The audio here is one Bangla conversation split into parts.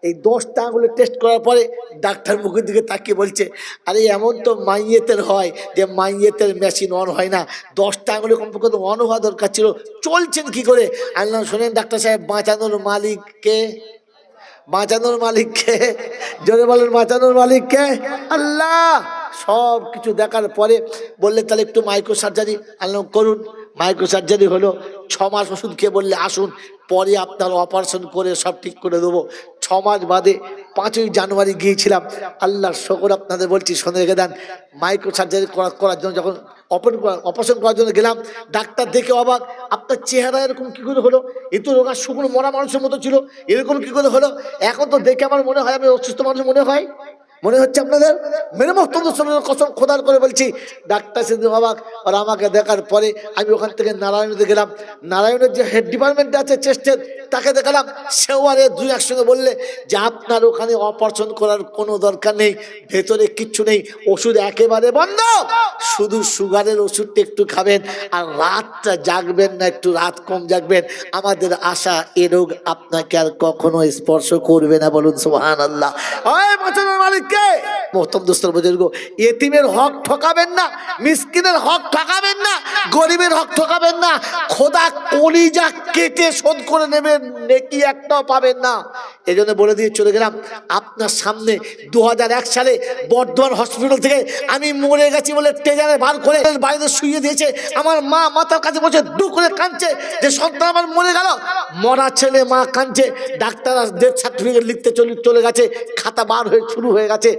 এই 10টা আঙুলে টেস্ট করার পরে ডাক্তার মুখের দিকে তাকিয়ে বলছে, আরে এমন তো মাইয়েতের হয় যে মাইয়েতের মেশিন অন হয় না, 10টা আঙুলে কমপক্ষে অন হওয়া দরকার ছিল, চলছেন কি করে? আল্লাহ শোনেন ডাক্তার সাহেব, বাঁচানোর মালিক কে? বাঁচানোর মালিক কে? জোরে বলেন, বাঁচানোর মালিক কে? আল্লাহ। সব কিছু দেখার পরে বললে তাহলে একটু মাইক্রো সার্জারি। আল্লাহ করুন। মাইক্রো সার্জারি হলো, 6 মাস ওষুধ খেয়ে বললে আসুন, পরে আপনার অপারেশন করে সব ঠিক করে দেবো। 6 মাস বাদে 5ই জানুয়ারি গিয়েছিলাম। আল্লাহর শকর আপনাদের বলছি, শুনে রেখে দেন। মাইক্রো সার্জারি করার জন্য যখন অপারেশন করার জন্য গেলাম, ডাক্তার দেখে অবাক, আপনার চেহারা এরকম কি করে হলো? এ তো রোগা শুকনো মরা মানুষের মতো ছিল, এরকম কি করে হলো? এখন তো দেখে আমার মনে হয় আমি অসুস্থ মানুষ মনে হচ্ছে আপনাদের। মেরে মহতম কসম খোদার করে বলছি, ডাক্তার সেদিন অবাক। আর আমাকে দেখার পরে আমি ওখান থেকে নারায়ণতে গেলাম। নারায়ণের যে হেড ডিপার্টমেন্ট আছে চেস্টের, তাকে দেখালাম। সেও আর দুই একসঙ্গে বললে যে আপনার ওখানে অপারেশন করার কোনো দরকার নেই, ভেতরে কিচ্ছু নেই, ওষুধ একেবারে বন্ধ, শুধু সুগারের ওষুধটা একটু খাবেন আর রাতটা জাগবেন না, একটু রাত কম জাগবেন। আমাদের আশা এ রোগ আপনাকে আর কখনো স্পর্শ করবে না। বলুন সুবহানাল্লাহ। ওই বাঁচানোর মালিক কে? মোহতরম দোস্তর বুজুর্গ, এতিমের হক ঠকাবেন না, মিসকিনের হক ঠকাবেন না, গরিবের হক ঠকাবেন না। খোদা কলিজা কেটে শোধ করে নেবেন, নেকি একটাও পাবেন না। এই জন্য বলে দিয়ে চলে গেলাম আপনার সামনে। 2001 সালে বর্ধমান হসপিটাল থেকে আমি মরে গেছি বলে ট্রেজারে বার করে বাইরে শুয়ে দিয়েছে। আমার মা মাথার কাছে বসে দু করে কাঁদছে যে সন্তান আমার মরে গেল। মরা ছেলে মা কাঁদছে, ডাক্তার ডেথ সার্টিফিকেট লিখতে চলে গেছে, খাতা বার হয়ে শুরু হয়ে গেছে।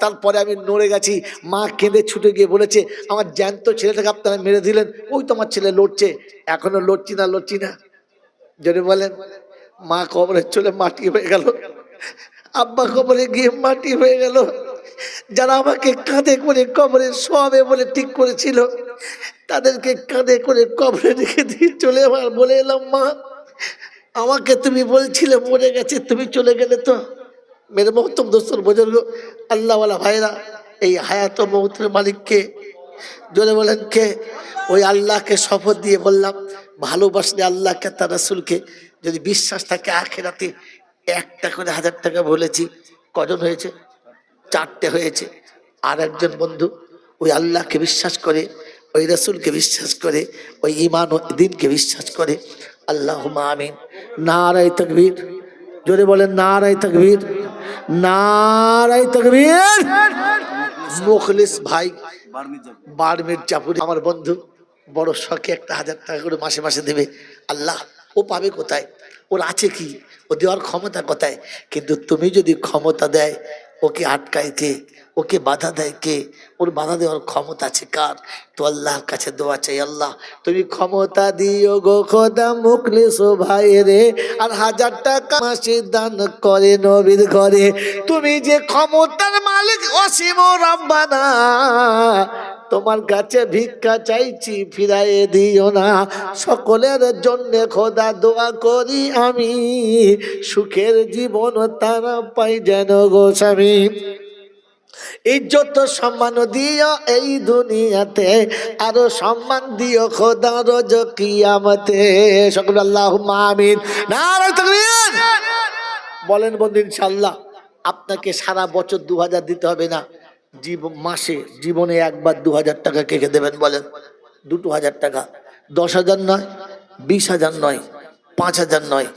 তারপরে আমি নড়ে গেছি, মা কেঁদে ছুটে গিয়ে বলেছে, আমার জ্যান্ত ছেলেটাকে আপনারা মেরে দিলেন, ওই তো আমার ছেলে লড়ছে। এখনো লড়ছি না? যদি বলেন। মা কবরে চলে মাটি হয়ে গেল, আব্বা কবরে গিয়ে মাটি হয়ে গেল। যারা আমাকে কাঁধে করে কবরে শোয়াবে বলে ঠিক করেছিল, তাদেরকে কাঁধে করে কবরে রেখে দিয়ে চলে আবার বলে এলাম, মা আমাকে তুমি বলছিলে মরে গেছে, তুমি চলে গেলে তো। মেরে মহতম দোস্তর বুজুর্গ, আল্লাহওয়ালা ভাইরা, এই হায়াত ও মৌতের মালিক কে? জোরে বলেন কে? ওই আল্লাহকে শপথ দিয়ে বললাম, ভালোবাসলে আল্লাহকে তার রাসূলকে, যদি বিশ্বাস থাকে আখিরাতে, 1টা করে 1000 টাকা বলেছি, কজন হয়েছে? 4টে হয়েছে। আর একজন বন্ধু ওই আল্লাহকে বিশ্বাস করে, ওই রাসূলকে বিশ্বাস করে, ওই ঈমান ও দ্বীনকে বিশ্বাস করে। আল্লাহুম্মা আমিন। নারায়ে তাকবীর। জোরে বলেন নারায়ে তাকবীর, নারায়ে তাকবীর। মুখলিস ভাই বারমির চাপুরি আমার বন্ধু, বড় শখে একটা 1000 টাকা করে মাসে মাসে দেবে। আল্লাহ, ও পাবে কোথায়? ওর আছে কি? ও দেওয়ার ক্ষমতা কোথায়? কিন্তু তুমি যদি ক্ষমতা দেয়, ওকে আটকায় কে? ওকে বাধা দেয় কে? ওর বাধা দেওয়ার ক্ষমতা আছে কার? তো আল্লাহর কাছে দোয়া চাই, আল্লাহ তুমি ক্ষমতা দিও গো খোদা মুখলিস ভাই রে, আর 1000 টাকা মাসে দান করে নবীর ঘরে। তুমি যে ক্ষমতার মালিক অসীম রব্বানা, তোমার কাছে ভিক্ষা চাইছি, ফিরাইয়ে দিও না। সকলের জন্য খোদা দোয়া করি আমি, সুখের জীবন তারা পাই যেন গো স্বামী। ইজ্জত সম্মান দিও এই দুনিয়াতে, আরো সম্মান দিও খোদা রোজ কিয়ামতে। সকলে আল্লাহুম্মা আমিন। নারায়ে তাকবীর। বলেন বন্ধু, ইনশাআল্লাহ আপনাকে সারা বছর 2000 দিতে হবে না, মাসে জীবনে একবার 2000 টাকা কে কে দেবেন বলেন? 2000 টাকা, 10,000 নয়, 20,000 নয়, 5,000 নয়,